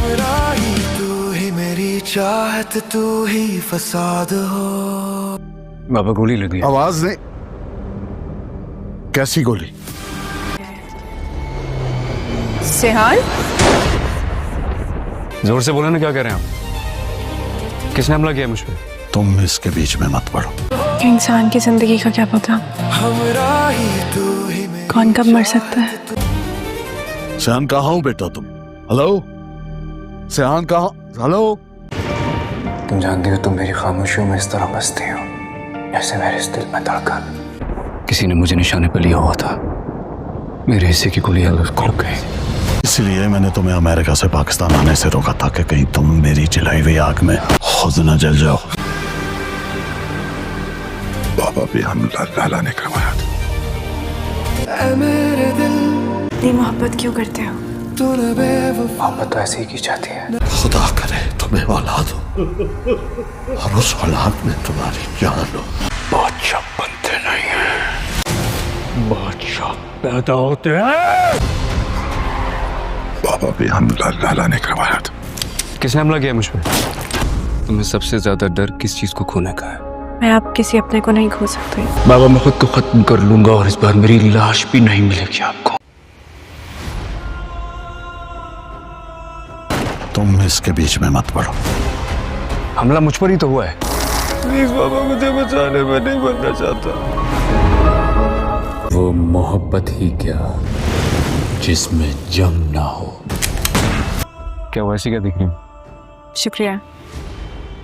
हमरा ही तू ही मेरी चाहत, तू ही फसाद हो। बाबा गोली लगी। आवाज नहीं। कैसी गोली? सेहान, जोर से बोले ना, क्या कह रहे हैं आप? किसने हमला किया मुझ पे? तुम इसके बीच में मत पड़ो। इंसान की जिंदगी का क्या पता हमरा ही तू ही मेरी कौन कब मर सकता है। सेहान कहाँ हो बेटा तुम? हेलो सेहान कहाँ? हेलो। तुम जानती हो तुम मेरी खामोशियों में इस तरह बसती हो जैसे मेरे इस दिल में धड़कन। किसी ने मुझे निशाने पर लिया हुआ था, मेरे हिस्से की गोली खुल गई। इसलिए मैंने तुम्हें अमेरिका से पाकिस्तान आने से रोका था कि कहीं तुम मेरी जलाई हुई आग में खुद न जल जाओ। बाबा भी हमला लाला ने करवाया था। ऐ मेरे दिल इतनी मोहब्बत क्यों करते हो? तूने बेवफा मोहब्बत तो ऐसे ही की जाती है। खुदा करे तुम्हें औलाद हो और उस औलाद में तुम्हारी जान हो। बादशाह बनते नहीं हैं, बादशाह पैदा होते हैं। बाबा भी हमला लाला ने करवाया था। किसने हमला किया मुझ पे? तुम्हें सबसे ज्यादा डर किस चीज को खोने का है? मैं आप किसी अपने को नहीं खो सकती। बाबा मैं खुद को खत्म कर लूंगा और इस बार मेरी लाश भी नहीं मिलेगी आपको। तुम इसके बीच में मत पड़ो। हमला मुझ पर ही तो हुआ है। प्लीज बाबा मुझे बचाने, में नहीं बनना चाहता। वो मोहब्बत ही क्या जिसमें जंग ना हो। क्या वैसी क्या दिख रही? शुक्रिया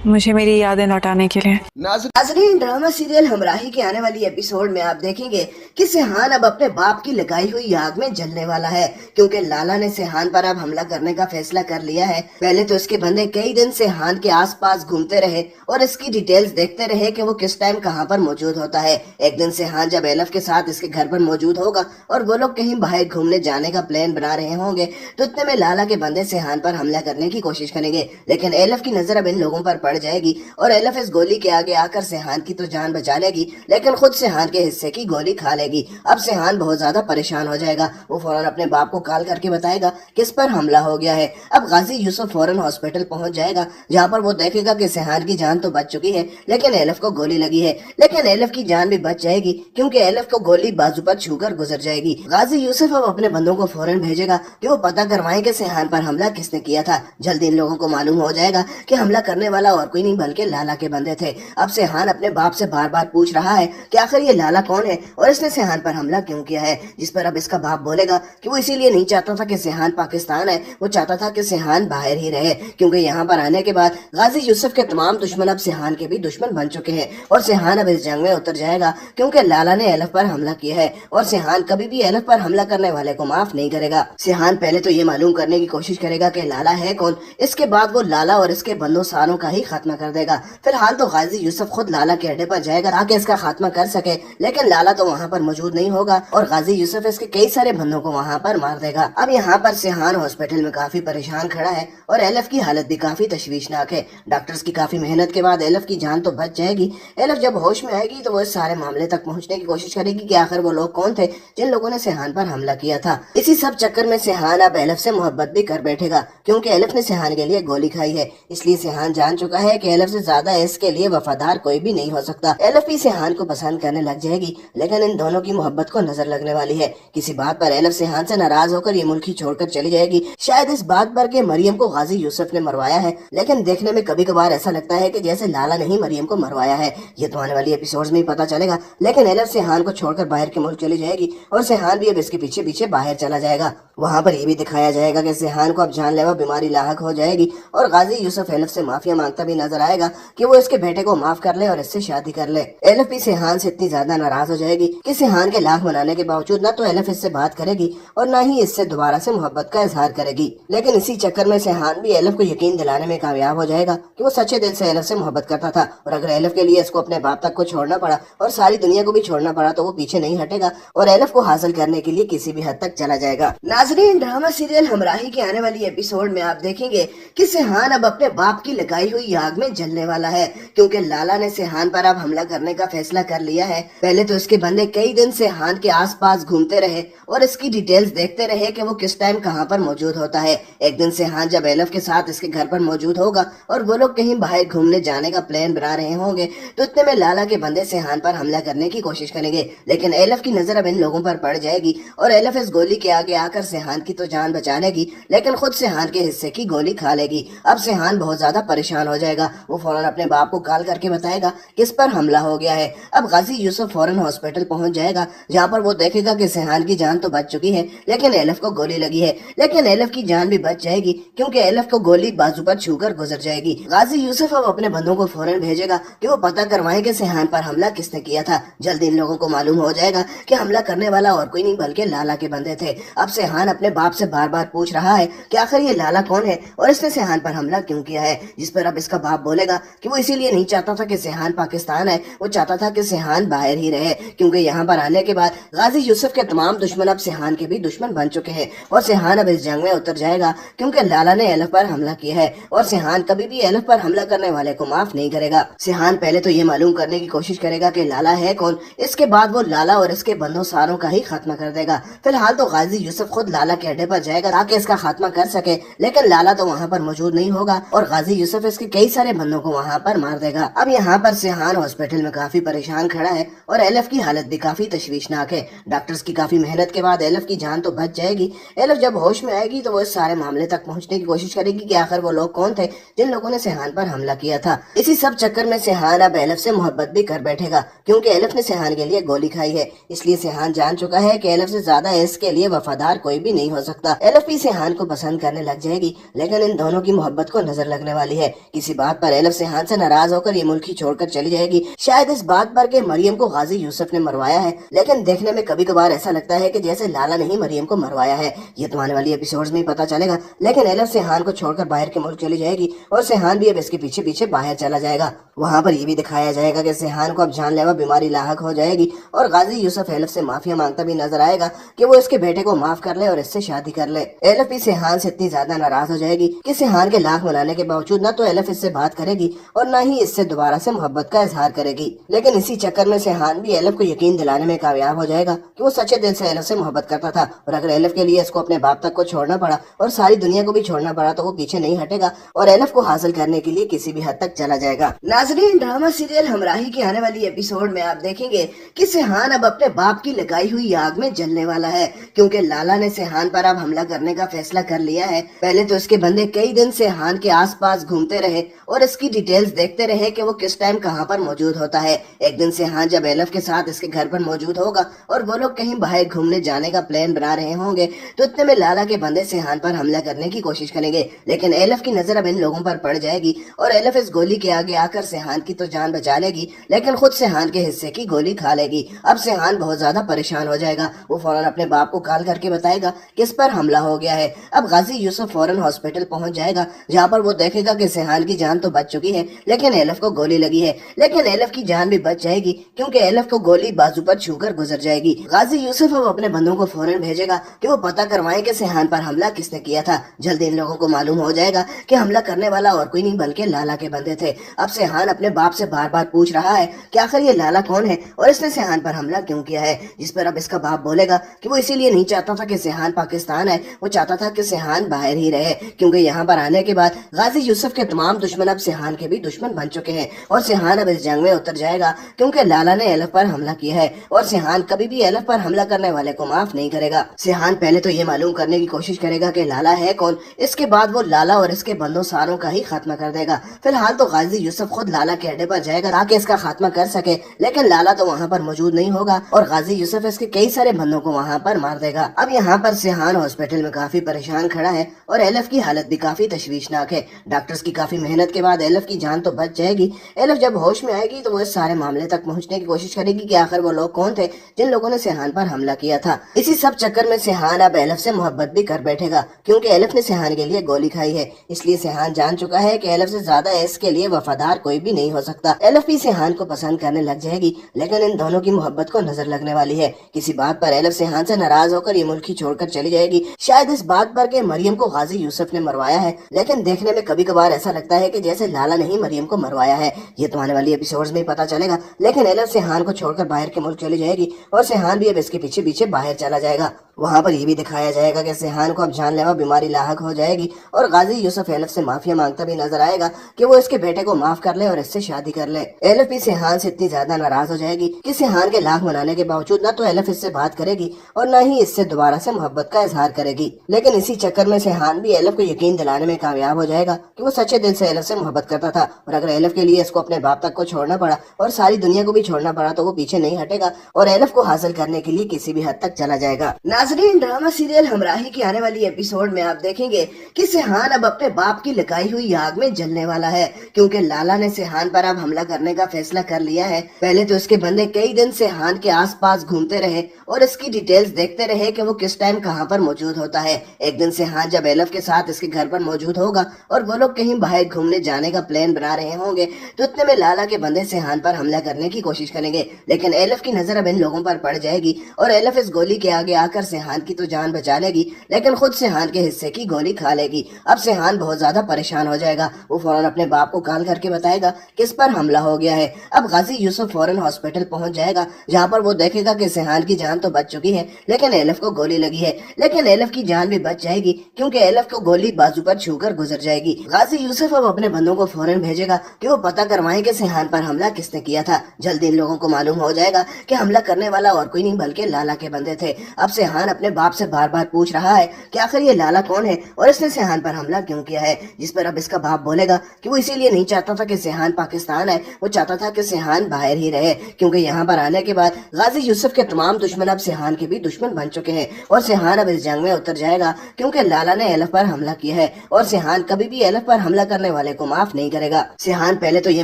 मुझे मेरी यादें लौटाने के लिए। नाज़रीन, ड्रामा सीरियल हमराही के आने वाली एपिसोड में आप देखेंगे कि सेहान अब अपने बाप की लगाई हुई आग में जलने वाला है, क्योंकि लाला ने सेहान पर अब हमला करने का फैसला कर लिया है। पहले तो इसके बंदे कई दिन सेहान के आसपास घूमते रहे और इसकी डिटेल्स देखते रहे कि वो किस टाइम कहां पर मौजूद होता है। एक दिन सेहान जब एलफ के साथ इसके घर पर मौजूद होगा और वो लोग कहीं बाहर घूमने जाने का प्लान बना रहे होंगे, तो इतने में लाला के बंदे सेहान पर हमला करने की कोशिश करेंगे, लेकिन एलफ की नजर अब इन लोगों पर पड़ जाएगी और एलफ इस गोली के आगे आकर सेहान की तो जान बचा लेगी, लेकिन खुद सेहान के हिस्से की गोली खा लेगी। अब सेहान बहुत ज्यादा परेशान हो जाएगा। वो फौरन अपने बाप को कॉल करके बताएगा किस पर हमला हो गया है। अब गाजी यूसुफ फौरन हॉस्पिटल पहुंच जाएगा, जहां पर वो देखेगा कि सेहान की जान तो बच चुकी है, लेकिन एलफ को गोली लगी है। लेकिन एलफ की जान भी बच जाएगी क्योंकि एलफ को गोली बाजू पर छूकर गुजर जाएगी। गाजी यूसुफ अब अपने बंदों को फौरन भेजेगा कि वो पता करवाएं कि सेहान पर हमला किसने किया था। जल्दी इन लोगों को मालूम हो जाएगा कि हमला करने वाला और कोई नहीं बल्कि लाला के बंदे थे। अब सेहान अपने बाप से बार बार पूछ रहा है कि आखिर ये लाला कौन है और इसने सेहान पर हमला क्यों किया है, जिस पर अब इसका बाप बोलेगा कि वो इसीलिए नहीं चाहता था कि सेहान पाकिस्तान है, वो चाहता था कि सेहान बाहर ही रहे, क्योंकि यहाँ पर आने के बाद गाजी यूसुफ के तमाम दुश्मन अब सेहान के भी दुश्मन बन चुके हैं और सेहान अब इस जंग में उतर जाएगा क्योंकि लाला ने एलफ पर हमला किया है और सेहान कभी भी एलफ पर हमला करने वाले को माफ नहीं करेगा। सेहान पहले तो ये मालूम करने की कोशिश करेगा कि लाला है कौन, इसके बाद वो लाला और इसके बंदों सारों का ही खात्मा कर देगा। फिलहाल तो गाजी यूसुफ खुद लाला के अड्डे पर जाएगा ताकि इसका खात्मा कर सके, लेकिन लाला तो वहाँ पर मौजूद नहीं होगा और गाजी यूसुफ इसके कई सारे बंदों को वहाँ पर मार देगा। अब यहाँ पर सेहान हॉस्पिटल में काफी परेशान खड़ा है और एलफ की हालत भी काफी तशवीशनाक है। डॉक्टर्स की काफी मेहनत के बाद एलफ की जान तो बच जाएगी। एलफ जब होश में आएगी तो वो इस सारे मामले तक पहुँचने की कोशिश करेगी कि आखिर वो लोग कौन थे जिन लोगों ने सेहान पर हमला किया था। इसी सब चक्कर में सेहान अब एलफ से मोहब्बत भी कर बैठेगा, क्योंकि एलफ ने सेहान के लिए गोली खाई है। इसलिए सेहान जान चुका है कि एलफ से ज्यादा इसके लिए वफादार कोई भी नहीं हो सकता। एलफ भी सेहान को पसंद करने लग जाएगी, लेकिन इन दोनों की मोहब्बत को नजर लगने वाली है। किसी बात पर एलफ सेहान से नाराज होकर ये मुल्क ही छोड़कर चली जाएगी, शायद इस बात पर कि मरियम को गाजी यूसुफ ने मरवाया है, लेकिन देखने में कभी कभार ऐसा लगता है कि जैसे लाला ने ही मरियम को मरवाया है। ये तो आने वाली एपिसोड्स में ही पता चलेगा। लेकिन एलफ सेहान को छोड़कर बाहर के मुल्क चली जाएगी और सेहान भी अब इसके पीछे पीछे बाहर चला जाएगा। वहाँ पर ये भी दिखाया जाएगा कि सेहान को अब जानलेवा बीमारी लाहक हो जाएगी और गाजी यूसुफ एलफ से माफिया मांगता भी नजर आएगा कि वो इसके बेटे को माफ कर ले और इससे शादी कर ले। एलफ भी सेहान से इतनी ज्यादा नाराज हो जाएगी कि सेहान के लाख मनाने के बावजूद न तो एलफ इससे बात करेगी और न ही इससे दोबारा से मोहब्बत का इजहार करेगी। लेकिन इसी चक्कर में सेहान भी एलफ को यकीन दिलाने में कामयाब हो जाएगा कि वो सच्चे दिल से एलफ से मोहब्बत करता था और अगर एलफ के लिए इसको अपने बाप तक को छोड़ना पड़ा और सारी दुनिया को भी छोड़ना पड़ा तो वो पीछे नहीं हटेगा और एलफ को हासिल करने के लिए किसी भी हद तक चला जाएगा। नाजरीन, ड्रामा सीरियल हमराही के आने वाली एपिसोड में आप देखेंगे कि सेहान अब अपने बाप की लगाई हुई आग में जलने वाला है, क्योंकि लाला ने सेहान पर अब हमला करने का फैसला कर लिया है। पहले तो इसके बंदे कई दिन सेहान के आसपास घूमते रहे और इसकी डिटेल्स देखते रहे कि वो किस टाइम कहाँ पर मौजूद होता है। एक दिन सेहान जब एलफ के साथ इसके घर पर मौजूद होगा और वो लोग कहीं बाहर घूमने जाने का प्लान बना रहे होंगे, तो इतने में लाला के बंदे सेहान पर हमला करने की कोशिश करेंगे, लेकिन एलफ की नजर अब इन लोगों पर पड़ जाएगी और एलफ इस गोली के आगे आकर सेहान की तो जान बचा लेगी, लेकिन खुद सेहान के हिस्से की गोली खा लेगी। अब सेहान बहुत ज्यादा परेशान हो जाएगा। वो फौरन अपने बाप को कॉल करके बताएगा किस पर हमला हो गया है। अब गाजी यूसुफ फौरन हॉस्पिटल पहुंच जाएगा, जहाँ पर वो देखेगा कि सेहान की जान तो बच चुकी है, लेकिन एलफ को गोली लगी है। लेकिन एलफ की जान भी बच जाएगी, क्योंकि एलफ को गोली बाजू पर छूकर गुजर जाएगी। गाजी यूसुफ अब अपने बंदों को फौरन भेजेगा कि वो पता करवाएं कि सेहान पर हमला किसने किया था। जल्दी इन लोगों को मालूम हो जाएगा कि हमला करने वाला और कोई नहीं बल्कि लाला के बंदे थे। अब सेहान अपने बाप से बार बार पूछ रहा है कि आखिर ये लाला कौन है और इसने सेहान पर हमला क्यों किया है, जिस पर अब इसका बाप बोलेगा कि वो इसीलिए नहीं चाहता था कि सेहान पाकिस्तान है, वो चाहता था कि सेहान बाहर ही रहे, क्योंकि यहाँ पर आने के बाद गाजी यूसुफ के तमाम दुश्मन अब सेहान के भी दुश्मन बन चुके हैं और सेहान अब इस जंग में उतर जाएगा, क्योंकि लाला ने एलफ पर हमला किया है और सेहान कभी भी एलफ पर हमला करने वाले को माफ नहीं करेगा। सेहान पहले तो ये मालूम करने की कोशिश करेगा कि लाला है कौन, इसके बाद वो लाला और इसके बंदों सारों का ही खात्मा कर देगा। फिलहाल तो गाजी यूसुफ खुद लाला के अड्डे पर जाएगा ताकि इसका खात्मा कर सके, लेकिन लाला तो वहाँ पर मौजूद नहीं होगा और गाजी यूसुफ इसके कई सारे बंदों को वहाँ पर मार देगा। अब यहाँ पर सेहान हॉस्पिटल में काफी परेशान खड़ा है और एलफ की हालत भी काफी तशवीशनाक है। डॉक्टर्स की काफी मेहनत के बाद एलफ की जान तो बच जाएगी। एलफ जब होश में आएगी तो वो इस सारे मामले तक पहुँचने की कोशिश करेगी कि आखिर वो लोग कौन थे जिन लोगों ने सेहान पर हमला किया था। इसी सब चक्कर में सेहान अब एलफ से मोहब्बत भी कर बैठेगा, क्योंकि एलफ ने सेहान के लिए गोली खाई है। इसलिए सेहान जान चुका है कि एलफ से ज्यादा इसके लिए वफादार कोई भी नहीं हो सकता। एलफ भी सेहान को पसंद करने लग जाएगी, लेकिन इन दोनों की मोहब्बत को नजर लगने वाली है। किसी बात पर एलफ सेहान से नाराज होकर ये मुल्क ही छोड़कर चली जाएगी, शायद इस बात पर कि मरियम को गाजी यूसुफ ने मरवाया है, लेकिन देखने में कभी कभार ऐसा लगता है कि जैसे लाला ने ही मरियम को मरवाया है। ये तो आने वाली एपिसोड्स में ही पता चलेगा। लेकिन एलफ सेहान को छोड़कर बाहर के मुल्क चली जाएगी और सेहान भी अब इसके पीछे पीछे बाहर चला जाएगा। वहाँ पर ये भी दिखाया जाएगा कि सेहान को अब जानलेवा बीमारी लाहक हो जाएगी और गाजी यूसुफ एलफ से माफिया मांगता भी नजर आएगा कि वो इसके बेटे को माफ कर ले और इससे शादी कर ले। एलफ भी सेहान से इतनी ज्यादा नाराज हो जाएगी कि सेहान के लाख मनाने के बावजूद न तो एलफ इससे बात करेगी और न ही इससे दोबारा से मोहब्बत का इजहार करेगी। लेकिन इसी चक्कर में सेहान भी एलफ को यकीन दिलाने में कामयाब हो जाएगा कि वो सच्चे दिल से एलफ से मोहब्बत करता था, और अगर एलफ के लिए इसको अपने बाप तक को छोड़ना पड़ा और सारी दुनिया को भी छोड़ना पड़ा तो वो पीछे नहीं हटेगा और एलफ को हासिल करने के लिए किसी भी हद तक चला जाएगा। नाज़रीन, ड्रामा सीरियल हमराही की आने वाली एपिसोड में आप देखेंगे कि सेहान अब अपने बाप की लगाई हुई आग में जलने वाला है, क्योंकि लाला ने सेहान पर अब हमला करने का फैसला कर लिया है। पहले तो इसके बंदे कई दिन सेहान के आसपास घूमते रहे और इसकी डिटेल्स देखते रहे कि वो किस टाइम कहाँ पर मौजूद होता है। एक दिन सेहान जब एलफ के साथ इसके घर पर मौजूद होगा और वो लोग कहीं बाहर घूमने जाने का प्लान बना रहे होंगे, तो इतने में लाला के बंदे सेहान पर हमला करने की कोशिश करेंगे, लेकिन एलफ की नजर अब इन लोगों पर पड़ जाएगी और एलफ इस गोली के आगे आकर सेहान की तो जान बचा लेगी, लेकिन खुद सेहान के हिस्से की गोली खा लेगी। अब सेहान बहुत ज्यादा परेशान हो जाएगा। वो फौरन अपने बाप को कॉल करके बताएगा किस पर हमला हो गया है। अब गाजी यूसुफ फौरन हॉस्पिटल पहुंच जाएगा, जहाँ पर वो देखेगा कि सेहान की जान तो बच चुकी है, लेकिन एलफ को गोली लगी है। लेकिन एलफ की जान भी बच जाएगी, क्योंकि एलफ को गोली बाजू पर छूकर गुजर जाएगी। गाजी यूसुफ अब अपने बंदों को फौरन भेजेगा कि वो पता करवाएं कि सेहान पर हमला किसने किया था। जल्दी इन लोगों को मालूम हो जाएगा कि हमला करने वाला और कोई नहीं बल्कि लाला के बंदे थे। अब सेहान अपने बाप से बार बार पूछ रहा है कि आखिर ये लाला कौन है और इसने सेहान पर हमला क्यों किया है, जिस पर अब इसका बाप बोलेगा कि वो इसीलिए नहीं चाहता था कि सेहान पाकिस्तान है, वो चाहता था कि सेहान बाहर ही रहे, क्योंकि यहाँ पर आने के बाद गाजी यूसुफ के तमाम दुश्मन अब सेहान के भी दुश्मन बन चुके हैं और सेहान अब इस जंग में उतर जाएगा, क्योंकि लाला ने एलफ पर हमला किया है और सेहान कभी भी एलफ पर हमला करने वाले को माफ नहीं करेगा। सेहान पहले तो ये मालूम करने की कोशिश करेगा कि लाला है कौन, इसके बाद वो लाला और इसके बंदों सारों का ही खात्मा कर देगा। फिलहाल तो गाजी यूसुफ खुद लाला के अड्डे पर जाएगा ताकि इसका खात्मा कर सके, लेकिन लाला तो वहाँ पर मौजूद नहीं होगा और गाजी यूसुफ इसके कई सारे बंदों को वहाँ पर मार देगा। अब यहाँ पर सेहान हॉस्पिटल में काफी परेशान खड़ा है और एलफ की हालत भी काफी तशवीशनाक है। डॉक्टर्स की काफी मेहनत के बाद एलफ की जान तो बच जाएगी। एलफ जब होश में आएगी तो वो इस सारे मामले तक पहुँचने की कोशिश करेगी कि आखिर वो लोग कौन थे जिन लोगों ने सेहान पर हमला किया था। इसी सब चक्कर में सेहान अब एलफ से मोहब्बत भी कर बैठेगा, क्योंकि एलफ ने सेहान के लिए गोली खाई है। इसलिए सेहान जान चुका है कि एलफ से ज्यादा इसके लिए वफादार कोई भी नहीं हो सकता। एलफ भी सेहान को पसंद करने लग जाएगी, लेकिन इन दोनों की मोहब्बत को नजर लगने वाली है। किसी बात पर एलफ सेहान से नाराज होकर ये मुल्क ही छोड़कर चली जाएगी, शायद इस बात पर कि मरियम को गाजी यूसुफ ने मरवाया है, लेकिन देखने में कभी कभार ऐसा लगता है है कि जैसे लाला ने ही मरियम को मरवाया है। ये तो आने वाली एपिसोड्स में ही पता चलेगा। लेकिन एलिफ सेहान को छोड़कर बाहर के मुल्क चली जाएगी और सेहान भी अब इसके पीछे पीछे बाहर चला जाएगा। वहाँ पर ये भी दिखाया जाएगा कि सेहान को अब जानलेवा बीमारी लाहक हो जाएगी और गाजी यूसुफ एलिफ से माफिया मांगता भी नजर आएगा कि वो इसके बेटे को माफ कर ले और इससे शादी कर ले। एलिफ भी सेहान से इतनी ज्यादा नाराज हो जाएगी कि सेहान के लाख मनाने के बावजूद न तो एलिफ इससे बात करेगी और न ही इससे दोबारा से मोहब्बत का इजहार करेगी। लेकिन इसी चक्कर में सेहान भी एलिफ को यकीन दिलाने में कामयाब हो जाएगा कि वो सच्चे दिल से एलिफ से मोहब्बत करता था और अगर एलिफ के लिए इसको अपने बाप तक को छोड़ना पड़ा और सारी दुनिया को भी छोड़ना पड़ा तो वो पीछे नहीं हटेगा और एलिफ को हासिल करने के लिए किसी भी हद तक चला जाएगा। नाजरीन, ड्रामा सीरियल हमराही की आने वाली एपिसोड में आप देखेंगे कि सेहान अब अपने बाप की लगाई हुई आग में जलने वाला है, क्योंकि लाला ने सेहान पर अब हमला करने का फैसला कर लिया है। पहले तो उसके बंदे कई दिन सेहान के आसपास घूमते रहे और इसकी डिटेल्स देखते रहे कि वो किस टाइम कहां पर मौजूद होता है। एक दिन सेहान जब एलिफ के साथ इसके घर पर मौजूद होगा और वो लोग कहीं बाहर घूमने जाने का प्लान बना रहे होंगे तो इतने में लाला के बंदे सेहान पर हमला करने की कोशिश करेंगे। लेकिन एलिफ की नजर अब इन लोगों पर पड़ जाएगी और एलिफ इस गोली के आगे आकर सेहान की तो जान बचा लेगी लेकिन खुद सेहान के हिस्से की गोली खा लेगी। अब सेहान बहुत ज्यादा परेशान हो जाएगा। वो फौरन अपने बाप को कॉल करके बताएगा कि इस पर हमला हो गया है। अब गाजी यूसुफ फौरन हॉस्पिटल पहुंच जाएगा जहां पर वो देखेगा कि सेहान की जान तो बच चुकी है लेकिन एलिफ को गोली लगी है। लेकिन एलिफ की जान भी बच जाएगी क्योंकि एलिफ को गोली बाजू पर छूकर गुजर जाएगी। गाजी यूसुफ अब अपने बंदों को फौरन भेजेगा कि वो पता करवाएं कि सेहान पर हमला किसने किया था। जल्दी इन लोगों को मालूम हो जाएगा कि हमला करने वाला और कोई नहीं बल्कि लाला के बंदे थे। अब सेहान अपने बाप से बार बार पूछ रहा है कि आखिर ये लाला कौन है और इसने सेहान पर हमला क्यों किया है, जिस पर अब इसका बाप बोलेगा कि वो इसीलिए नहीं चाहता था कि सेहान पाकिस्तान आए, वो चाहता था कि सेहान बाहर ही रहे क्योंकि यहाँ पर आने के बाद गाजी यूसुफ के तमाम दुश्मन अब सेहान के भी दुश्मन बन चुके हैं और सेहान अब इस जंग में उतर जाएगा क्योंकि लाला ने एलिफ पर हमला किया है और सेहान कभी भी एलिफ पर हमला करने वाले को माफ नहीं करेगा। सेहान पहले तो ये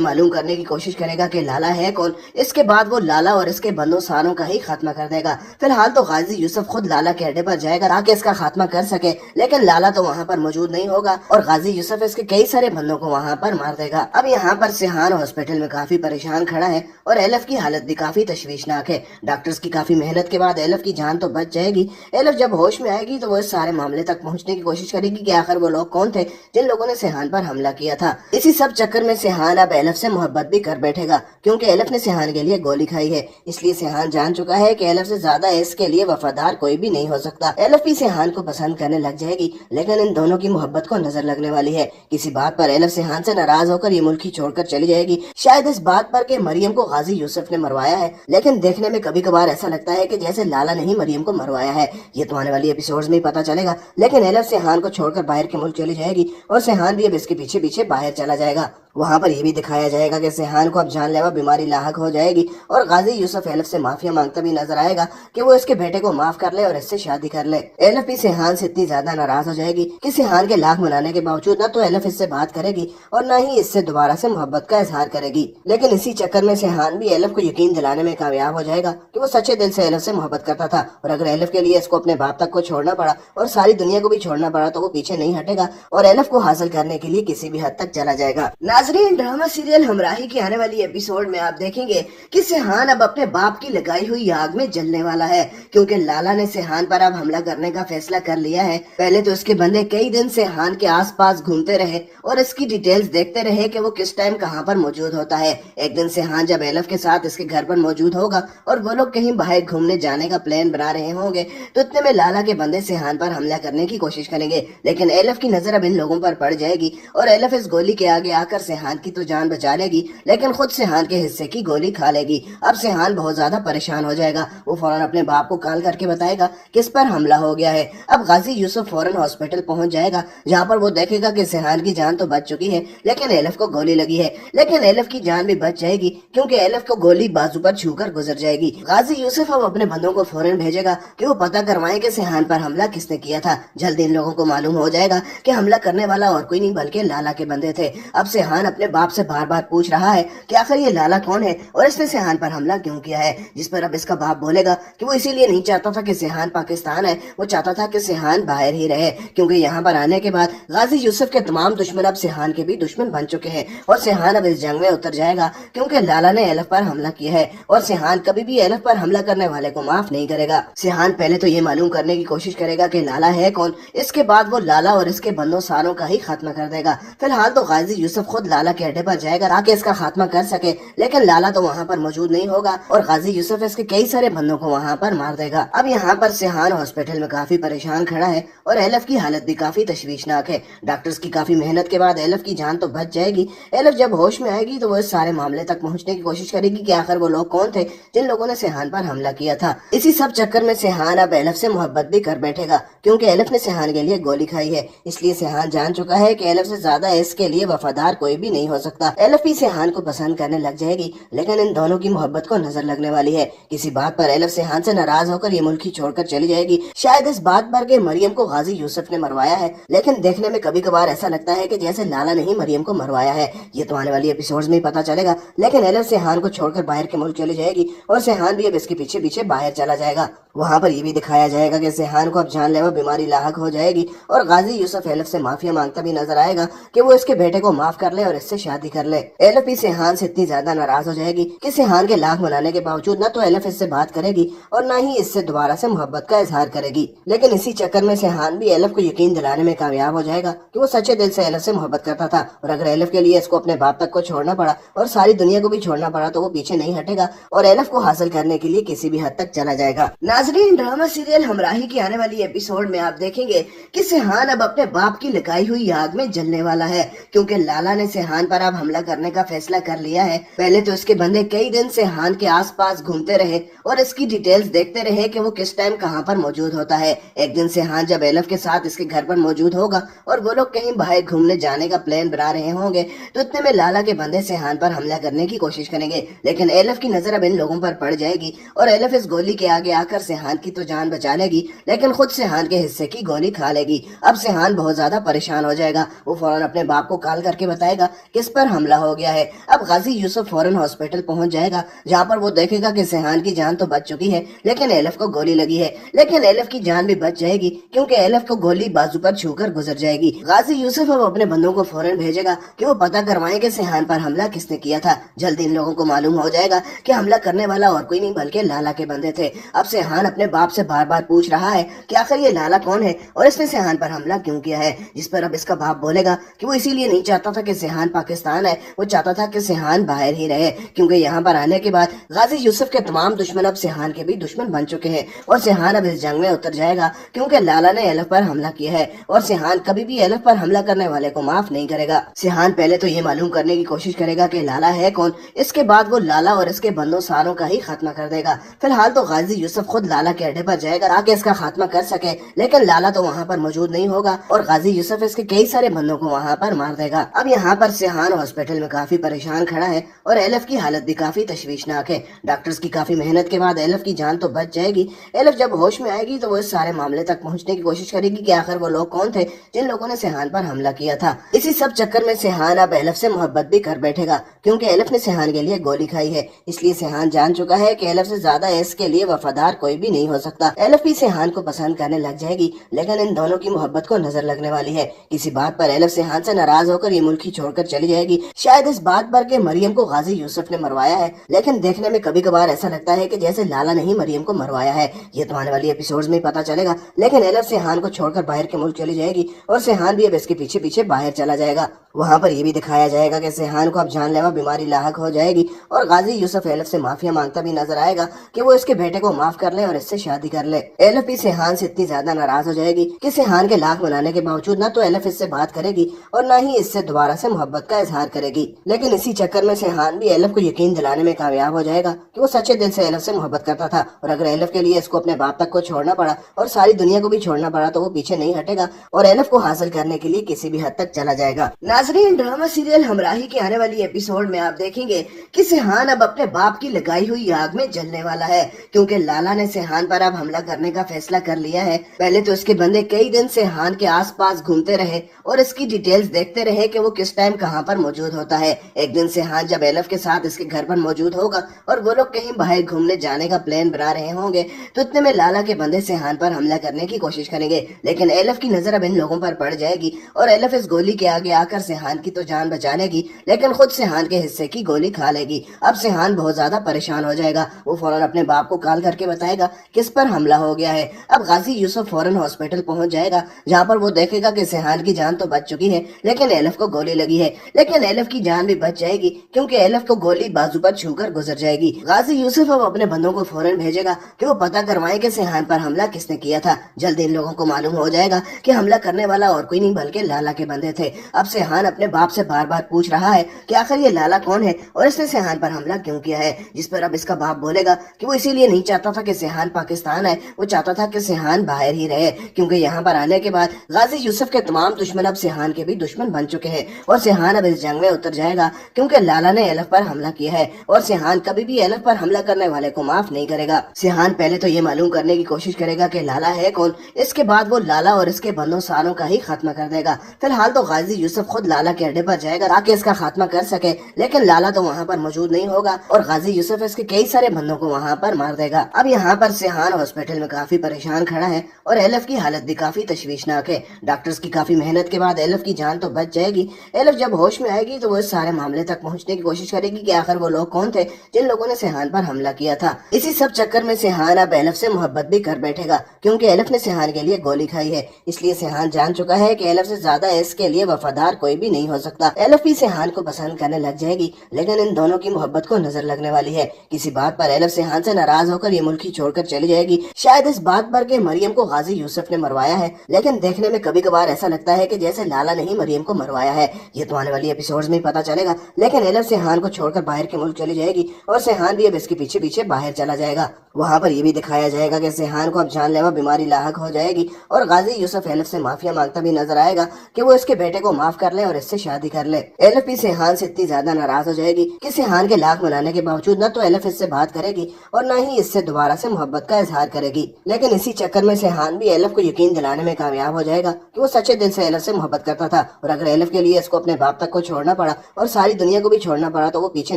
मालूम करने की कोशिश करेगा कि लाला है कौन, इसके बाद वो लाला और इसके बंदों सारों का ही खात्मा कर देगा। फिलहाल तो गाजी यूसुफ खुद लाला के अड्डे पर जाएगा ताकि इसका खात्मा कर सके, लेकिन लाला तो वहाँ पर मौजूद नहीं होगा और गाजी यूसुफ इसके कई सारे बंदों को वहाँ पर मार देगा। अब यहाँ पर सेहान हॉस्पिटल में काफी परेशान खड़ा है और एलिफ की हालत भी काफी तशवीशनाक है। डॉक्टर्स की काफी मेहनत के बाद एलिफ की जान तो बच जाएगी। एलिफ जब होश में आएगी तो वो इस सारे मामले तक पहुँचने की कोशिश करेगी कि आखिर वो लोग कौन थे जिन लोगों ने सेहान पर हमला किया था। इसी सब चक्कर में सेहान अब एलिफ से मोहब्बत भी कर बैठेगा क्योंकि एलिफ ने सेहान के लिए गोली खाई है, इसलिए सेहान जान चुका है कि एलिफ से ज्यादा इसके लिए वफादार कोई भी नहीं हो सकता। एलिफ भी सेहान को पसंद करने लग जाएगी लेकिन इन दोनों की मोहब्बत को नजर लगने वाली है। किसी बात पर एलिफ सेहान से नाराज होकर ये मुल्क ही छोड़कर चली जाएगी, शायद इस बात पर कि मरियम को गाजी यूसुफ ने मरवाया है। लेकिन देखने में कभी कभार ऐसा लगता है कि जैसे लाला ने ही मरियम को मरवाया है। ये तो आने वाली एपिसोड्स में ही पता चलेगा। लेकिन एलिफ सेहान को छोड़कर बाहर के मुल्क चली जाएगी और सेहान भी अब इसके पीछे पीछे बाहर चला जाएगा। वहाँ पर यह भी दिखाया जाएगा कि सेहान को अब जानलेवा बीमारी लाहक हो जाएगी और गाजी यूसुफ एलिफ से माफिया मांगता भी नजर आएगा कि वो इसके बेटे को माफ कर ले और इससे शादी कर ले। एलिफ भी सेहान से इतनी ज्यादा नाराज हो जाएगी कि सेहान के लाख मनाने के बावजूद न तो एलिफ इससे बात करेगी और न ही इससे दोबारा से मोहब्बत का इजहार करेगी। लेकिन इसी चक्कर में सेहान भी एलिफ को यकीन दिलाने में कामयाब हो जाएगा कि वो सच्चे दिल से एलिफ से मोहब्बत करता था और अगर एलिफ के लिए इसको अपने बाप तक को छोड़ना पड़ा और सारी दुनिया को भी छोड़ना पड़ा तो वो पीछे नहीं हटेगा और एलिफ को हासिल करने के लिए किसी भी हद तक चला जाएगा। नाजरीन, ड्रामा सीरियल हमराही की आने वाली एपिसोड में आप देखेंगे कि सेहान अब अपने बाप की लगाई हुई आग में जलने वाला है क्योंकि लाला ने सेहान पर अब हमला करने का फैसला कर लिया है। पहले तो उसके बंदे कई दिन सेहान के आसपास घूमते रहे और इसकी डिटेल्स देखते रहे कि वो किस टाइम कहां पर मौजूद होता है। एक दिन सेहान जब एलिफ के साथ इसके घर पर मौजूद होगा और वो लोग कहीं बाहर घूमने जाने का प्लान बना रहे होंगे तो इतने में लाला के बंदे सेहान पर हमला करने की कोशिश करेंगे। लेकिन एलिफ की नजर अब इन लोगों पर पड़ जाएगी और एलिफ इस गोली के आगे आकर सेहान की तो जान बचा लेगी लेकिन खुद सेहान के हिस्से की गोली खा लेगी। अब सेहान बहुत ज्यादा परेशान हो जाएगा। वो फौरन अपने बाप को कॉल करके बताएगा कि इस पर हमला हो गया है। अब गाजी यूसुफ फौरन हॉस्पिटल पहुंच जाएगा जहां पर वो देखेगा कि सेहान की जान तो बच चुकी है लेकिन एलिफ को गोली लगी है। लेकिन एलिफ की जान भी बच जाएगी क्योंकि एलिफ को गोली बाजू पर छूकर गुजर जाएगी। गाजी यूसुफ अब अपने बंदों को फौरन भेजेगा कि वो पता करवाएं कि सेहान पर हमला किसने किया था। जल्दी इन लोगों को मालूम हो जाएगा कि हमला करने वाला और कोई नहीं बल्कि लाला के बंदे थे। अब सेहान सेहान अपने बाप से बार बार पूछ रहा है कि आखिर ये लाला कौन है और इसने सेहान पर हमला क्यों किया है, जिस पर अब इसका बाप बोलेगा कि वो इसीलिए नहीं चाहता था कि सेहान पाकिस्तान है, वो चाहता था कि सेहान बाहर ही रहे, क्योंकि यहाँ पर आने के बाद गाजी यूसुफ के तमाम दुश्मन अब सेहान के भी दुश्मन बन चुके हैं और सेहान अब इस जंग में उतर जाएगा, क्योंकि लाला ने एलफ पर हमला किया है और सेहान कभी भी एलफ पर हमला करने वाले को माफ नहीं करेगा। सेहान पहले तो ये मालूम करने की कोशिश करेगा कि लाला है कौन, इसके बाद वो लाला और इसके बंदों सारों का ही खात्मा कर देगा। फिलहाल तो गाजी यूसुफ खुद लाला के अड्डे पर जाएगा ताकि इसका खात्मा कर सके, लेकिन लाला तो वहाँ पर मौजूद नहीं होगा और गाजी यूसुफ इसके कई सारे बंदों को वहाँ पर मार देगा। अब यहाँ पर सेहान हॉस्पिटल में काफी परेशान खड़ा है और एलफ की हालत भी काफी तशवीशनाक है। डॉक्टर्स की काफी मेहनत के बाद एलफ की जान तो बच जाएगी। एलफ जब होश में आएगी तो वो इस सारे मामले तक पहुँचने की कोशिश करेगी कि आखिर वो लोग कौन थे जिन लोगों ने सेहान पर हमला किया था। इसी सब चक्कर में सेहान अब एलफ से मोहब्बत भी कर बैठेगा, क्योंकि एलफ ने सेहान के लिए गोली खाई है, इसलिए सेहान जान चुका है कि एलफ से ज्यादा इसके लिए वफादार कोई भी नहीं हो सकता। एलफ भी सेहान को पसंद करने लग जाएगी, लेकिन इन दोनों की मोहब्बत को नजर लगने वाली है। किसी बात पर एलफ सेहान से नाराज होकर ये मुल्क ही छोड़कर चली जाएगी, शायद इस बात पर कि मरियम को गाजी यूसुफ ने मरवाया है, लेकिन देखने में कभी कभार ऐसा लगता है कि जैसे लाला ने ही मरियम को मरवाया है। ये तो आने वाली एपिसोड्स में ही पता चलेगा। लेकिन एलफ सेहान को छोड़कर बाहर के मुल्क चली जाएगी और सेहान भी अब इसके पीछे पीछे बाहर चला जाएगा। वहाँ पर ये भी दिखाया जाएगा कि सेहान को अब जानलेवा बीमारी लाहक हो जाएगी और गाजी यूसुफ एलफ से माफिया मांगता भी नजर आएगा कि वो इसके बेटे को माफ कर ले और इससे शादी कर ले। एलफ भी सेहान से इतनी ज्यादा नाराज हो जाएगी कि सेहान के लाख मनाने के बावजूद न तो एलफ इससे बात करेगी और न ही इससे दोबारा से मोहब्बत का इजहार करेगी। लेकिन इसी चक्कर में सेहान भी एलफ को यकीन दिलाने में कामयाब हो जाएगा कि वो सच्चे दिल से एलफ से मोहब्बत करता था और अगर एलफ के लिए इसको अपने बाप तक को छोड़ना पड़ा और सारी दुनिया को भी छोड़ना पड़ा तो वो पीछे नहीं हटेगा और एलफ को हासिल करने के लिए किसी भी हद तक चला जाएगा। नाजरीन, ड्रामा सीरियल हमराही की आने वाली एपिसोड में आप देखेंगे कि सेहान अब अपने बाप की लगाई हुई आग में जलने वाला है, क्योंकि लाला ने सेहान पर अब हमला करने का फैसला कर लिया है। पहले तो इसके बंदे कई दिन सेहान के आसपास घूमते रहे और इसकी डिटेल्स देखते रहे कि वो किस टाइम कहाँ पर मौजूद होता है। एक दिन सेहान जब एलफ के साथ इसके घर पर मौजूद होगा और वो लोग कहीं बाहर घूमने जाने का प्लान बना रहे होंगे तो इतने में लाला के बंदे सेहान पर हमला करने की कोशिश करेंगे, लेकिन एलफ की नजर अब इन लोगों पर पड़ जाएगी और एलफ इस गोली के आगे आकर सेहान की तो जान बचा लेगी, लेकिन खुद सेहान के हिस्से की गोली खा लेगी। अब सेहान बहुत ज्यादा परेशान हो जाएगा। वो फौरन अपने बाप को कॉल करके बताएगा किस पर हमला हो गया है। अब गाजी यूसुफ फौरन हॉस्पिटल पहुंच जाएगा, जहाँ पर वो देखेगा कि सेहान की जान तो बच चुकी है, लेकिन एलफ को गोली लगी है। लेकिन एलफ की जान भी बच जाएगी, क्योंकि एलफ को गोली बाजू पर छूकर गुजर जाएगी। गाजी यूसुफ अब अपने बंदों को फौरन भेजेगा कि वो पता करवाएं कि सेहान पर हमला किसने किया था। जल्द इन लोगों को मालूम हो जाएगा कि हमला करने वाला और कोई नहीं बल्कि लाला के बंदे थे। अब सेहान अपने बाप से बार बार पूछ रहा है कि आखिर ये लाला कौन है और इसने सेहान पर हमला क्यों किया है, जिस पर अब इसका बाप बोलेगा कि वो इसीलिए नहीं चाहता था कि सेहान पाकिस्तान है, वो चाहता था कि सेहान बाहर ही रहे, क्योंकि यहाँ पर आने के बाद गाजी यूसुफ के तमाम दुश्मन अब सेहान के भी दुश्मन बन चुके हैं और सेहान अब इस जंग में उतर जाएगा, क्योंकि लाला ने एलफ पर हमला किया है और सेहान कभी भी एलफ पर हमला करने वाले को माफ नहीं करेगा। सेहान पहले तो ये मालूम करने की कोशिश करेगा कि लाला है कौन, इसके बाद वो लाला और इसके बंदों सारों का ही खात्मा कर देगा। फिलहाल तो गाजी यूसुफ खुद लाला के अड्डे पर जाएगा ताकि इसका खात्मा कर सके, लेकिन लाला तो वहाँ पर मौजूद नहीं होगा और गाजी यूसुफ इसके कई सारे बंदों को वहाँ पर मार देगा। अब यहाँ पर सेहान हॉस्पिटल में काफी परेशान खड़ा है और एलफ की हालत भी काफी तशवीशनाक है। डॉक्टर्स की काफी मेहनत के बाद एलफ की जान तो बच जाएगी। एलफ जब होश में आएगी तो वो इस सारे मामले तक पहुँचने की कोशिश करेगी कि आखिर वो लोग कौन थे जिन लोगों ने सेहान पर हमला किया था। इसी सब चक्कर में सेहान अब एलफ से मोहब्बत भी कर बैठेगा, क्योंकि एलफ ने सेहान के लिए गोली खाई है, इसलिए सेहान जान चुका है कि एलफ से ज्यादा इसके लिए वफादार कोई भी नहीं हो सकता। एलफ भी सेहान को पसंद करने लग जाएगी, लेकिन इन दोनों की मोहब्बत को नजर लगने वाली है। किसी बात पर एलफ सेहान से नाराज होकर ये मुल्क ही छोड़कर चली जाएगी, शायद इस बात पर कि मरियम को गाजी यूसुफ ने मरवाया है, लेकिन देखने में कभी कभार ऐसा लगता है कि जैसे लाला ने ही मरियम को मरवाया है। ये तो आने वाली एपिसोड्स में ही पता चलेगा। लेकिन एलफ सेहान को छोड़कर बाहर के मुल्क चली जाएगी और सेहान भी अब इसके पीछे पीछे बाहर चला जाएगा। वहाँ पर ये भी दिखाया जाएगा कि सेहान को अब जानलेवा बीमारी लाहक हो जाएगी और गाजी यूसुफ एलफ से माफिया मांगता भी नजर आएगा कि वो इसके बेटे को माफ कर ले और इससे शादी कर ले। एलफ भी सेहान से इतनी ज्यादा नाराज हो जाएगी कि सेहान के लाख मनाने के बावजूद न तो एलफ इससे बात करेगी और न ही इससे दोबारा से मोहब्बत का इजहार करेगी। लेकिन इसी चक्कर में सेहान भी एलफ को यकीन दिलाने में कामयाब हो जाएगा कि वो सच्चे दिल से एलफ से मोहब्बत करता था और अगर एलफ के लिए इसको अपने बाप तक को छोड़ना पड़ा और सारी दुनिया को भी छोड़ना पड़ा तो वो पीछे नहीं हटेगा और एलफ को हासिल करने के लिए किसी भी हद तक चला जाएगा। नाजरीन, ड्रामा सीरियल हमराही के आने वाली एपिसोड में आप देखेंगे कि सिहान अब अपने बाप की लगाई हुई आग में जलने वाला है, क्योंकि लाला ने सिहान पर अब हमला करने का फैसला कर लिया है। पहले तो इसके बंदे कई दिन सिहान के आसपास घूमते रहे और इसकी डिटेल्स देखते रहे कि वो किस टाइम कहां पर मौजूद होता है। एक दिन सिहान जब एलफ के साथ इसके घर पर मौजूद होगा और वो लोग कहीं बाहर घूमने जाने का प्लान बना रहे होंगे, तो इतने में लाला के बंदे सिहान पर हमला करने की कोशिश करेंगे, लेकिन एलफ की नजर अब इन लोगों पर पड़ जाएगी और एलफ इस गोली के आगे आकर सिहान की तो जान बचा लेगी, लेकिन खुद सिहान के हिस्से की गोली खा लेगी। अब सिहान बहुत ज्यादा परेशान हो जाएगा। वो फौरन अपने बाप को कॉल करके बताएगा किस पर हमला हो गया है। अब गाजी यूसुफ फौरन हॉस्पिटल पहुंच जाएगा, जहां पर वो देखेगा कि सिहान की जान तो बच चुकी है, लेकिन एलफ को गोली लगी है। लेकिन एलफ की जान भी बच जाएगी, क्योंकि एलफ को गोली बाजू पर छूकर गुजर जाएगी। गाजी यूसुफ अब अपने बंदों को फौरन भेजेगा कि वो पता करवाएं कि सिहान पर हमला किसने किया था। जल्द इन लोगों को मालूम हो जाएगा कि हमला करने वाला और कोई नहीं बल्कि लाला के बंदे थे। अब सिहान अपने बाप से बार बार पूछ रहा है कि आखिर ये लाला कौन है और इसने सिहान पर हमला क्यों किया है, जिस पर अब इसका बाप बोलेगा कि वो इसीलिए नहीं चाहता था कि सिहान पाकिस्तान आए, वो चाहता था कि सिहान बाहर ही रहे, क्योंकि यहाँ पर आने के बाद गाजी यूसुफ के तमाम दुश्मन अब सिहान के भी दुश्मन बन चुके हैं और सिहान अब इस जंग में उतर जाएगा, क्योंकि लाला ने एलफ पर हमला किया है और सिहान कभी भी एलफ पर हमला करने वाले को माफ नहीं करेगा। सिहान पहले तो ये मालूम करने की कोशिश करेगा कि लाला है कौन, इसके बाद वो लाला और इसके बंदों सारों का ही खात्मा कर देगा। फिलहाल तो गाजी यूसुफ खुद लाला के अड्डे पर जाएगा ताकि इसका खात्मा कर सके, लेकिन लाला तो वहाँ पर मौजूद नहीं होगा और गाजी यूसुफ इसके कई सारे बंदों को वहाँ पर मार देगा। अब यहाँ पर सिहान हॉस्पिटल में काफी परेशान खड़ा है और एलफ की हालत भी काफी तशवीशनाक है। डॉक्टर्स की काफी मेहनत के बाद एलफ की जान तो बच जाएगी। एलफ जब होश में आएगी तो वो इस सारे मामले तक पहुँचने की कोशिश करेगी कि आखिर वो लोग कौन थे जिन लोगों ने सिहान पर हमला किया था। इसी सब चक्कर में सिहान अब एलफ से मोहब्बत भी कर बैठेगा, क्योंकि एलफ ने सिहान के लिए गोली खाई है। इसलिए सिहान जान चुका है कि एलफ से ज्यादा इसके लिए वफादार कोई भी नहीं हो सकता। एलफ भी सिहान को पसंद करने लग जाएगी, लेकिन इन दोनों की मोहब्बत को नजर लगने वाली है। किसी बात पर एलफ सिहान से नाराज होकर ये मुल्क ही छोड़कर चली जाएगी, शायद इस बात पर कि मरियम को गाजी यूसुफ ने मरवाया है, लेकिन देखने में कभी कभार ऐसा लगता है कि जैसे लाला ने ही मरियम को मरवाया है। ये तो आने वाली एपिसोड्स में पता चलेगा। लेकिन एलफ सिहान को छोड़कर बाहर के मुल्क चली जाएगी और सिहान भी अब इसके पीछे पीछे बाहर चला जाएगा। वहाँ पर ये भी दिखाया जाएगा कि सिहान को अब जानलेवा बीमारी लाहक हो जाएगी और गाजी यूसुफ एलफ से माफिया मांगता भी नजर आएगा कि वो इसके बेटे को माफ कर ले और इससे शादी कर ले। एलफ भी सिहान से इतनी ज्यादा नाराज हो जाएगी कि सिहान के लाख मनाने के बावजूद न तो एलफ इससे बात करेगी और न ही इससे दोबारा से मोहब्बत का इजहार करेगी। लेकिन इसी चक्कर में सिहान भी एलफ को यकीन दिलाने में कामयाब हो जाएगा कि वो सच्चे दिल से एलफ से मोहब्बत करता था, और अगर एलफ के लिए इसको अपने बाप तक को छोड़ना पड़ा और सारी दुनिया को भी छोड़ना पड़ा तो वो पीछे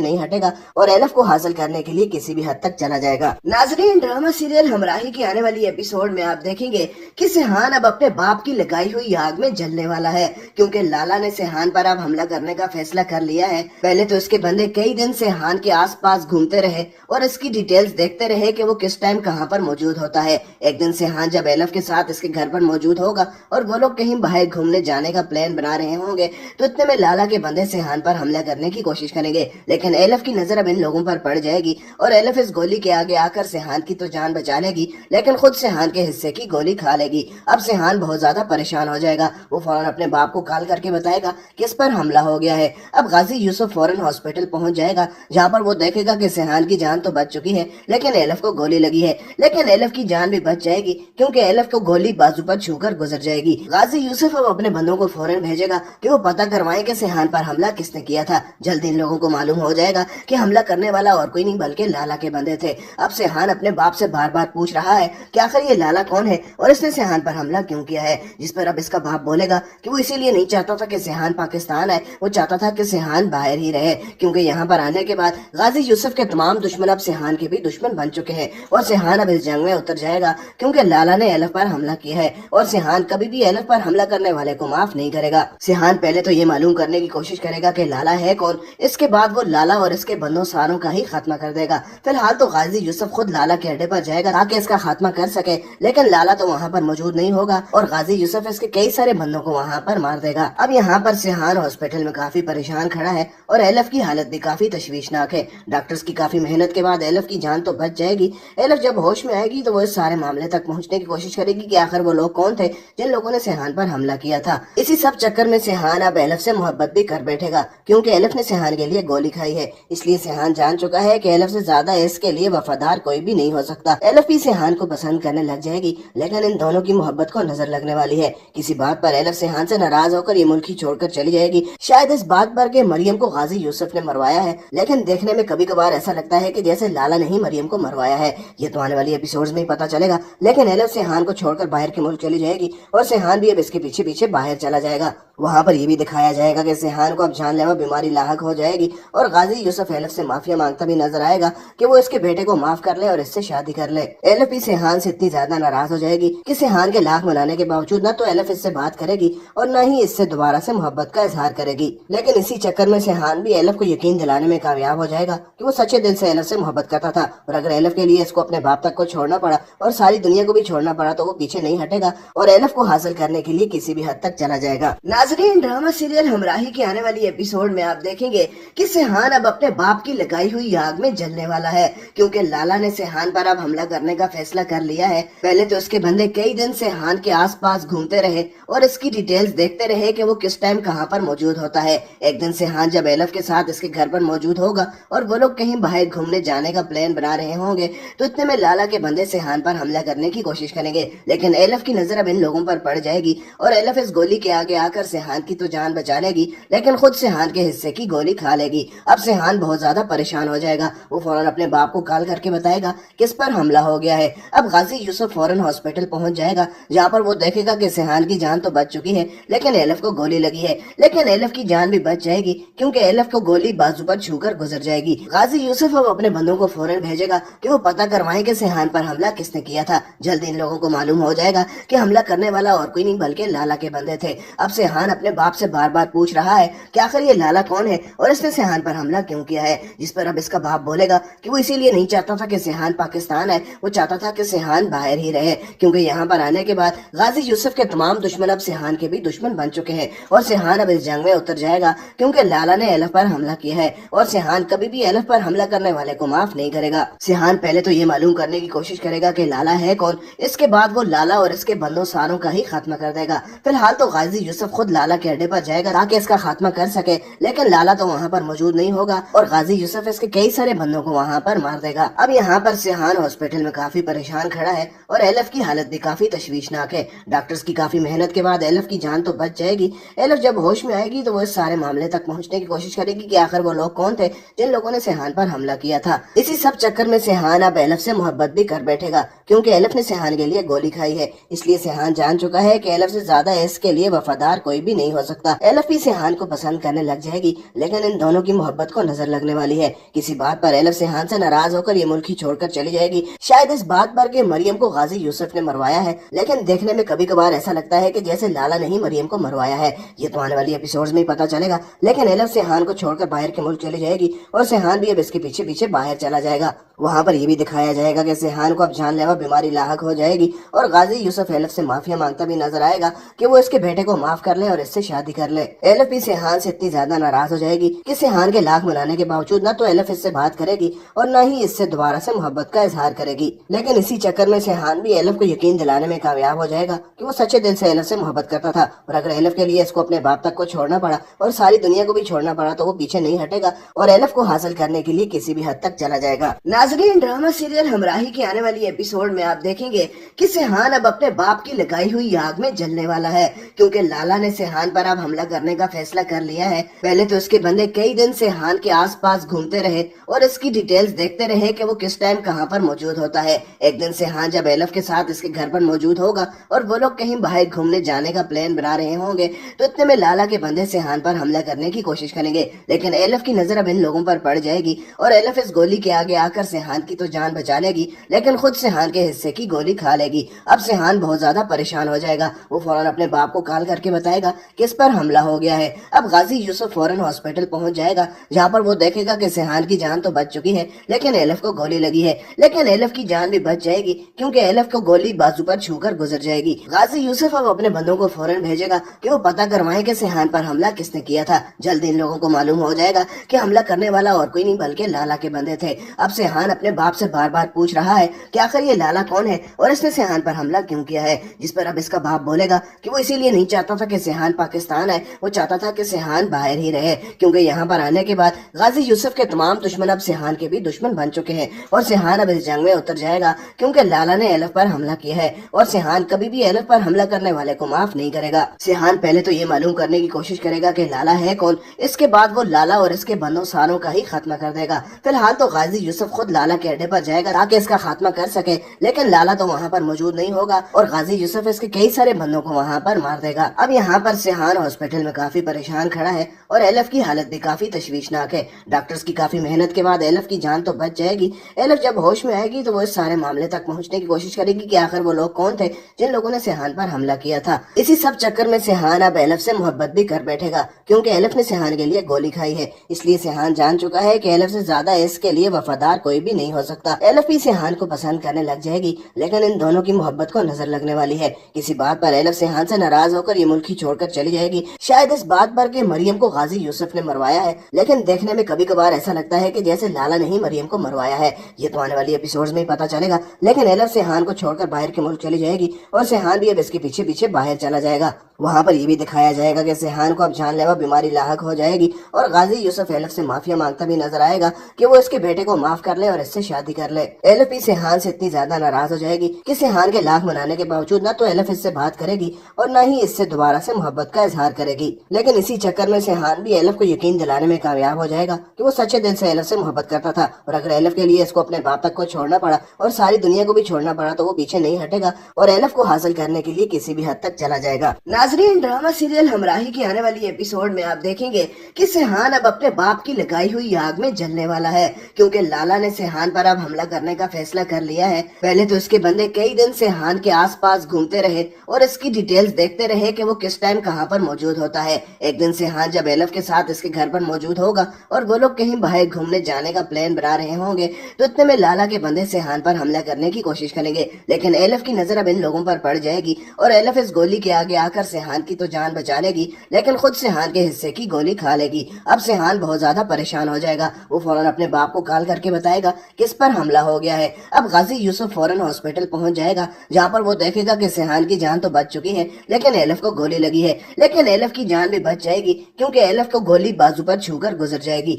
नहीं हटेगा और एलफ को हासिल करने के लिए किसी भी हद तक चला जाएगा। नाजरीन, ड्रामा सीरियल हमराही की आने वाली एपिसोड में आप देखेंगे कि सिहान अब अपने बाप की लगाई हुई आग में जलने वाला है, क्योंकि लाला ने सिहान पर अब हमला करने का फैसला कर लिया है। पहले तो इसके बंदे कई दिन सिहान के आसपास घूमते रहे और इसकी डिटेल्स देखते रहे कि वो किस टाइम कहां पर मौजूद होता है। एक दिन सिहान जब एलफ के साथ इसके घर पर मौजूद होगा और वो लोग कहीं बाहर घूमने जाने का प्लान बना रहे होंगे, तो इतने में लाला के बंदे सिहान पर हमला करने की कोशिश करेंगे, लेकिन एलफ की नजर अब इन लोगों पर पड़ जाएगी और एलफ इस गोली के आगे आकर सिहान की तो जान बचा लेगी, लेकिन खुद सिहान के हिस्से की गोली खा लेगी। अब सिहान बहुत ज्यादा परेशान हो जाएगा। वो फौरन अपने बाप को कॉल करके बताएगा कि इस पर हमला हो गया है। अब गाजी यूसुफ फौरन हॉस्पिटल पहुंच जाएगा, जहां पर वो देखेगा कि सिहान की जान तो बच चुकी है, लेकिन एलफ को गोली लगी है। लेकिन एलफ की जान भी बच जाएगी, क्योंकि एलफ को गोली बाजू पर छूकर गुजर जाएगी। गाजी यूसुफ अब अपने बंदों को फौरन भेजेगा कि वो पता करवाएं कि सिहान पर हमला किसने किया था। जल्द इन लोगों को मालूम हो जाएगा कि हमला करने वाला और कोई नहीं बल्कि लाला के बंदे थे। अब सिहान अपने बाप से बार बार पूछ रहा है कि आखिर ये लाला कौन है और इसने सिहान पर हमला क्यों किया है, जिस पर अब इसका बाप बोलेगा कि वो इसीलिए नहीं चाहता था कि सिहान पाकिस्तान आए, वो चाहता था कि सिहान बाहर ही रहे, क्योंकि यहाँ पर आने के बाद गाजी यूसुफ के तमाम दुश्मन अब सिहान के भी दुश्मन बन चुके हैं और सिहान अब इस जंग में उतर जाएगा, क्योंकि लाला ने एलफ पर हमला किया है और सिहान कभी भी एलफ पर हमला करने वाले को माफ नहीं करेगा। सिहान पहले तो ये मालूम करने की कोशिश करेगा कि लाला है कौन, इसके बाद वो लाला और इसके बंदों सारों का ही खात्मा कर देगा। फिलहाल तो गाजी यूसुफ खुद लाला के अड्डे पर जाएगा ताकि इसका खात्मा कर सके, लेकिन लाला तो वहाँ पर मौजूद नहीं होगा और गाजी यूसुफ इसके कई सारे बंदों को वहाँ पर मार देगा। अब यहाँ पर सिहान हॉस्पिटल में काफी परेशान खड़ा है और एलफ की हालत भी काफी तशवीशनाक है। डॉक्टर्स की काफी मेहनत के बाद एलफ की जान तो बच जाएगी। एलफ जब होश में आएगी तो वो इस सारे मामले तक पहुँचने की कोशिश करेगी कि आखिर वो लोग कौन थे जिन लोगों ने सिहान पर हमला किया था। इसी सब चक्कर में सिहान अब एलफ से मोहब्बत भी कर बैठेगा, क्योंकि एलफ ने सिहान के लिए गोली खाई है। इसलिए सिहान जान चुका है कि एलफ से ज्यादा इसके लिए वफादार कोई भी नहीं हो सकता। एलफ भी सिहान को पसंद करने लग जाएगी, लेकिन इन दोनों की मोहब्बत को नजर लगने वाली है। किसी बात पर एलफ सिहान से नाराज होकर ये मुल्क ही छोड़कर छोड़कर चली जाएगी। शायद इस बात पर कि मरियम को गाजी यूसुफ ने मरवाया है, लेकिन देखने में कभी कभार ऐसा लगता है कि जैसे लाला ने ही मरियम को मरवाया है। ये तो आने वाली एपिसोड्स में ही पता चलेगा। लेकिन एलिफ सेहान को छोड़कर बाहर के मुल्क चली जाएगी और सेहान भी अब इसके पीछे पीछे बाहर चला जाएगा। वहाँ पर ये भी दिखाया जाएगा कि सेहान को अब जानलेवा बीमारी लाहक हो जाएगी और गाजी यूसुफ एलिफ से माफिया मांगता भी नजर आएगा कि वो इसके बेटे को माफ कर ले और इससे शादी कर ले। एलिफ भी सेहान से इतनी ज्यादा नाराज हो जाएगी कि सेहान के लाख मनाने के बावजूद न तो एलिफ इससे बात करेगी और न ही इससे दोबारा से मोहब्बत का इजहार करेगी। लेकिन इसी चक्कर में सेहान भी एलिफ को यकीन दिलाने में कामयाब हो जाएगा कि वो सच्चे दिल से एलिफ से मोहब्बत करता था और अगर एलिफ के लिए इसको अपने बाप तक को छोड़ना पड़ा और सारी दुनिया को भी छोड़ना पड़ा तो वो पीछे नहीं हटेगा और एलिफ को हासिल करने के लिए किसी भी हद तक चला जाएगा। नाज़रीन, ड्रामा सीरियल हमराही के आने वाली एपिसोड में आप देखेंगे कि सेहान अब अपने बाप की लगाई हुई आग में जलने वाला है, क्योंकि लाला ने सेहान पर अब हमला करने का फैसला कर लिया है। पहले तो उसके बंदे कई दिन सेहान के आसपास घूमते रहे और इसकी डिटेल्स देखते रहे कि वो किस टाइम कहां पर मौजूद होता है। एक दिन सेहान जब एलिफ के साथ इसके घर पर मौजूद होगा और वो लोग कहीं बाहर घूमने जाने का प्लान बना रहे होंगे तो इतने में लाला के बंदे सेहान पर हमला करने की कोशिश करेंगे, लेकिन एलिफ की नजर अब इन लोगों पर पड़ जाएगी और एलिफ इस गोली के आगे आकर सेहान की तो जान बचा लेगी, लेकिन खुद सेहान के हिस्से की गोली खा लेगी। अब सेहान बहुत ज्यादा परेशान हो जाएगा। वो फौरन अपने बाप को कॉल करके बताएगा किस पर हमला हो गया है। अब गाजी यूसुफ फौरन हॉस्पिटल पहुंच जाएगा, जहाँ पर वो देखेगा कि सेहान की जान तो बच चुकी है लेकिन एलिफ को गोली लगी है। लेकिन एलिफ की जान भी बच जाएगी क्योंकि एलिफ को गोली बाजू पर छूकर गुजर जाएगी। गाजी यूसुफ अब अपने बंदों को फौरन भेजेगा कि वो पता करवाएं कि सेहान पर हमला किसने किया था। जल्दी इन लोगों को मालूम हो जाएगा कि हमला करने वाला और कोई नहीं बल्कि लाला के बंदे थे। अब सेहान अपने बाप से बार बार पूछ रहा है कि आखिर ये लाला कौन है और इसने सेहान पर हमला क्यों किया है, जिस पर अब इसका बाप बोलेगा कि वो इसीलिए नहीं चाहता था कि सेहान पाकिस्तान आए, वो चाहता था कि सेहान बाहर ही रहे, क्योंकि यहाँ पर आने के बाद गाजी यूसुफ के तमाम दुश्मन अब सेहान के भी दुश्मन बन चुके हैं और सेहान अब इस जंग में उतर जाएगा क्योंकि लाला ने एलिफ पर हमला किया है और सेहान कभी भी एलिफ पर हमला करने वाले को माफ नहीं करेगा। सेहान पहले तो ये मालूम करने की कोशिश करेगा कि लाला है कौन, इसके बाद वो लाला और इसके बंदों सारों का ही खात्मा कर देगा। फिलहाल तो गाजी यूसुफ खुद लाला के अड्डे पर जाएगा ताकि इसका खात्मा कर सके, लेकिन लाला तो वहाँ पर मौजूद नहीं होगा और गाजी यूसुफ इसके कई सारे बंदों को वहाँ पर मार देगा। अब यहाँ पर सेहान हॉस्पिटल में काफी परेशान खड़ा है और एलिफ की हालत भी काफी तशवीशनाक है। डॉक्टर्स की काफी मेहनत के बाद एलिफ की जान तो बच जाएगी। एलिफ जब होश में आएगी तो वो इस सारे मामले तक पहुँचने की कोशिश करेगी कि आखिर वो लोग कौन थे जिन लोगों ने सेहान पर हमला किया था। इसी सब चक्कर में सेहान अब एलिफ से मोहब्बत भी कर बैठेगा क्योंकि एलिफ ने सेहान के लिए गोली खाई है, इसलिए सेहान जान चुका है कि एलिफ से ज्यादा इसके लिए वफादार कोई भी नहीं हो सकता। एलिफ भी सेहान को पसंद करने लग जाएगी, लेकिन इन दोनों की मोहब्बत को नजर लगने वाली है। किसी बात पर एलिफ सेहान से नाराज होकर ये मुल्क ही छोड़कर चली जाएगी, शायद इस बात पर कि मरियम को गाजी यूसुफ ने मरवाया है, लेकिन देखने में कभी कभार ऐसा लगता है कि जैसे लाला ने ही मरियम को मरवाया है। ये तो आने वाली एपिसोड्स में ही पता चलेगा। लेकिन एलिफ सेहान को छोड़कर बाहर के मुल्क चली जाएगी और सेहान भी अब इसके पीछे पीछे बाहर चला जाएगा। वहाँ पर ये भी दिखाया जाएगा कि सेहान को अब जानलेवा बीमारी लाहक हो जाएगी और गाजी यूसुफ एलिफ से माफिया मांगता भी नजर आएगा कि वो इसके बेटे को माफ कर ले और इससे शादी कर ले। एलिफ भी सेहान से इतनी ज्यादा नाराज हो जाएगी कि सेहान के लाख मनाने के बावजूद न तो एलिफ इससे बात करेगी और न ही इससे दोबारा से मोहब्बत का इजहार करेगी। लेकिन इसी चक्कर में सेहान भी एलिफ को यकीन दिलाने में कामयाब हो जाएगा कि वो सच्चे दिल से एलिफ से मोहब्बत करता था और अगर एलिफ के लिए इसको अपने बाप तक को छोड़ना पड़ा और सारी दुनिया को भी छोड़ना पड़ा तो वो पीछे नहीं हटेगा और एलिफ को हासिल करने के लिए किसी भी हद तक चला जाएगा। नाज़रीन, ड्रामा सीरियल हमराही की आने वाली एपिसोड में आप देखेंगे कि सेहान अब अपने बाप की लगाई हुई आग में जलने वाला है, क्योंकि लाला ने सेहान पर अब हमला करने का फैसला कर लिया है। पहले तो उसके बंदे कई दिन सेहान के आसपास घूमते रहे और इसकी डिटेल्स देखते रहे कि वो किस टाइम कहां पर मौजूद होता है। एक दिन सेहान जब एलिफ के साथ इसके घर पर मौजूद होगा और वो लोग कहीं बाहर घूमने जाने का प्लान बना रहे होंगे तो इतने में लाला के बंदे सेहान पर हमला करने की कोशिश करेंगे, लेकिन एलिफ की नजर अब इन लोगों पर पड़ जाएगी और एलिफ इस गोली के आगे आकर सेहान की तो जान बचा लेगी, लेकिन खुद सेहान के हिस्से की गोली खा लेगी। अब सेहान बहुत ज्यादा परेशान हो जाएगा। वो फौरन अपने बाप को कॉल करके बताएगा कि इस पर हमला हो गया है। अब गाजी यूसुफ फौरन हॉस्पिटल पहुंच जाएगा, जहाँ पर वो देखेगा कि सेहान की जान तो बच चुकी है लेकिन एलिफ को गोली लगी है। लेकिन एलिफ की जान भी बच जाएगी क्योंकि एलिफ को गोली बाजू पर छूकर गुजर जाएगी। गाजी यूसुफ अब अपने बंदों को फौरन भेजेगा कि वो पता करवाएं कि सेहान पर हमला किसने किया था। जल्दी इन लोगों को मालूम हो जाएगा कि हमला करने वाला और कोई नहीं बल्कि लाला के बंदे थे। अब सेहान अपने बाप से बार बार पूछ रहा है कि आखिर ये लाला कौन है और इसने सेहान पर हमला क्यों किया है, जिस पर अब इसका बाप बोलेगा कि वो इसीलिए नहीं चाहता था कि सेहान पाकिस्तान आए, वो चाहता था कि सेहान बाहर ही रहे, क्योंकि यहाँ पर आने के बाद गाजी यूसुफ के तमाम दुश्मन अब सेहान के भी दुश्मन बन चुके हैं और सेहान अब इस जंग में उतर जाएगा क्योंकि लाला ने एलिफ पर हमला किया है और सेहान कभी भी एलिफ पर हमला करने वाले को माफ नहीं करेगा। सेहान पहले तो ये मालूम करने की कोशिश करेगा कि लाला है कौन। इसके बाद वो लाला और इसके बंदो सारों का ही खात्मा कर देगा। फिलहाल तो गाजी यूसुफ खुद लाला के अड्डे पर जाएगा ताकि इसका खात्मा कर सके, लेकिन लाला तो वहाँ पर मौजूद नहीं होगा और गाजी यूसुफ इसके कई सारे बंदों को वहाँ पर मार देगा। अब यहाँ पर सिहान हॉस्पिटल में काफी परेशान खड़ा है और एलिफ की हालत भी काफी तशवीशनाक है। डॉक्टर्स की काफी मेहनत के बाद एलिफ की जान तो बच जाएगी। एलिफ जब होश में आएगी तो वो इस सारे मामले तक पहुँचने की कोशिश करेगी कि आखिर वो लोग कौन थे जिन लोगों ने सिहान पर हमला किया था। इसी सब चक्कर में सिहान अब एलिफ से मोहब्बत भी कर बैठेगा, क्योंकि एलिफ ने सिहान के लिए गोली खाई है। इसलिए सिहान जान चुका है कि एलिफ से ज्यादा इसके लिए वफादार कोई भी नहीं हो सकता। एलिफ भी सिहान को पसंद करने लग जाएगी, लेकिन इन दोनों की मोहब्बत को नजर लगने वाली है। किसी बात पर एलिफ सिहान से नाराज होकर ये मुल्क ही छोड़कर चली जाएगी, शायद इस बात पर कि मरियम को गाजी यूसुफ ने मरवाया है। लेकिन देखने में कभी कभार ऐसा लगता है कि जैसे लाला ने ही मरियम को मरवाया है। ये तो आने वाली एपिसोड्स में ही पता चलेगा। लेकिन एलिफ सिहान को छोड़कर बाहर के मुल्क चली जाएगी और सिहान भी अब इसके पीछे पीछे बाहर चला जाएगा। वहाँ पर ये भी दिखाया जाएगा कि सिहान को अब जानलेवा बीमारी लाहक हो जाएगी और गाजी यूसुफ एलिफ से माफिया मांगता भी नजर आएगा कि वो इसके बेटे को माफ कर ले और इससे शादी कर ले। एलिफ भी सिहान से इतनी ज्यादा नाराज हो जाएगी कि सिहान के लाख मनाने के बावजूद न तो एलिफ इससे बात करेगी और न ही इससे दोबारा से मोहब्बत का इजहार करेगी। लेकिन इसी चक्कर में सिहान भी एलिफ को यकीन दिलाने में कामयाब हो जाएगा कि वो सच्चे दिल से एलिफ से मोहब्बत करता था और अगर एलिफ के लिए इसको अपने बाप तक को छोड़ना पड़ा और सारी दुनिया को भी छोड़ना पड़ा तो वो पीछे नहीं हटेगा और एलिफ को हासिल करने के लिए किसी भी हद तक चला जाएगा। नाजरीन, ड्रामा सीरियल हमराही की आने वाली एपिसोड में आप देखेंगे कि सिहान अब अपने बाप की लगाई हुई आग में जलने वाला है, क्योंकि लाला ने सिहान पर अब हमला करने का फैसला कर लिया है। पहले तो इसके बंदे कई दिन सिहान के आसपास घूमते रहे और इसकी डिटेल्स देखते रहे कि वो किस टाइम कहाँ पर मौजूद होता है। एक दिन सिहान जब एलिफ के साथ इसके घर पर मौजूद होगा और वो लोग कहीं बाहर घूमने जाने का प्लान बना रहे होंगे तो इतने में लाला के बंदे सिहान पर हमला करने की कोशिश करेंगे। लेकिन एलिफ की नजर अब इन लोगों पर पड़ जाएगी और एलिफ इस गोली के आगे आकर सिहान की तो जान बचा लेगी, लेकिन खुद सिहान के हिस्से की गोली खा लेगी। अब सिहान बहुत ज्यादा परेशान हो जाएगा। वो फौरन अपने बाप को कॉल करके बताएगा किस पर हमला हो गया है। अब गाजी यूसुफ फौरन हॉस्पिटल पहुंच जाएगा, जहां पर वो देखेगा कि सिहान की जान तो बच चुकी है, लेकिन एलिफ को गोली लगी है। लेकिन एलिफ की जान भी बच जाएगी, क्योंकि एलिफ को गोली बाजू पर छूकर गुजर जाएगी।